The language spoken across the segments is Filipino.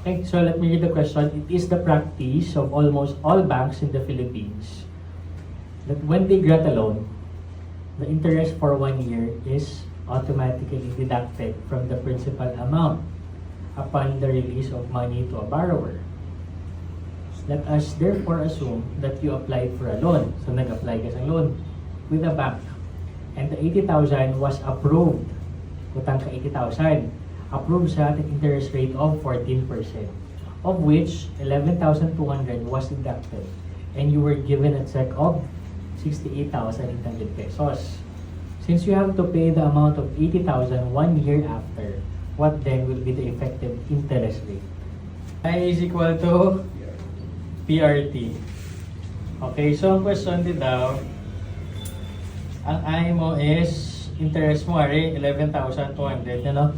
Okay, so let me read the question. It is the practice of almost all banks in the Philippines that when they grant a loan, the interest for 1 year is automatically deducted from the principal amount upon the release of money to a borrower. Let us therefore assume that you applied for a loan. So nag-apply ka sa loan with a bank. And the 80,000 was approved. Utang ka 80,000. Approved sa the interest rate of 14%. Of which 11,200 was deducted. And you were given a check of 68,800 pesos. Since you have to pay the amount of 80,000 1 year after, what then will be the effective interest rate? I is equal to PRT. Okay, so ang question din daw, ang I mo is, interest mo ari, 11,200, ano?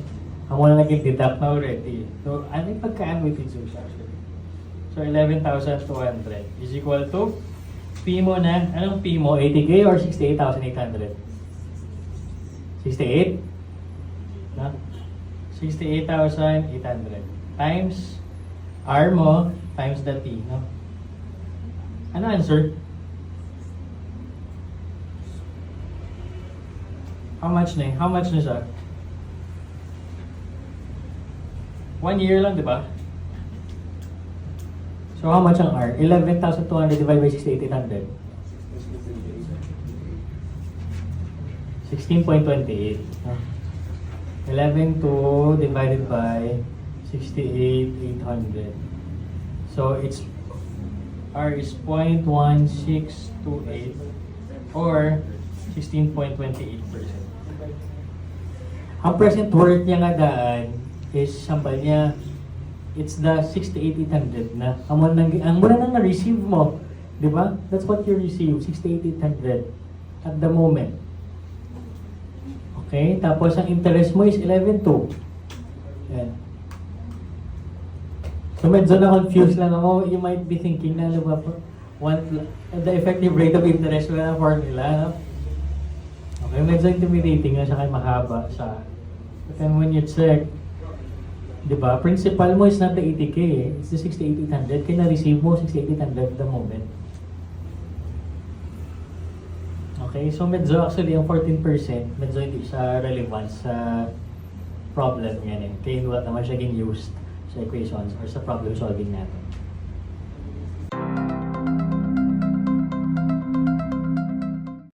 Ang muna naging deduct na already. So, ano yung pagka-annuited siya actually? So, 11,200 is equal to, P mo na, anong P mo? 80K or 68,800? 68? No? 68,800 times R mo times the T, no? Ano answer? How much na? How much na siya? 1 year lang, di ba? So how much ang R? 11,200 divided by 68,800. 16.28. 11,2 divided by 68,800. So it's R is 0.1628 or 16.28%. Ang present worth niya nga daan is sampal niya, it's the 68,800 na. Ang muna nang na-receive mo, di ba? That's what you receive, 68,800 at the moment. Okay, tapos ang interest mo is 11,2. Yan. So medyo na-confused lang ako. You might be thinking na, ano ba po? The effective rate of interest wala na formula, no? Okay, medyo intimidating nga siya kay mahaba sa. But then when you check, di ba, principal mo is not the 80K eh. It's the 68,800. Kaya na-receive mo 68,800 at the moment. Okay, so medyo actually ang 14%, medyo hindi siya relevant sa problem yan eh. Kaya hindi naman siya used sa equations or sa problem solving natin.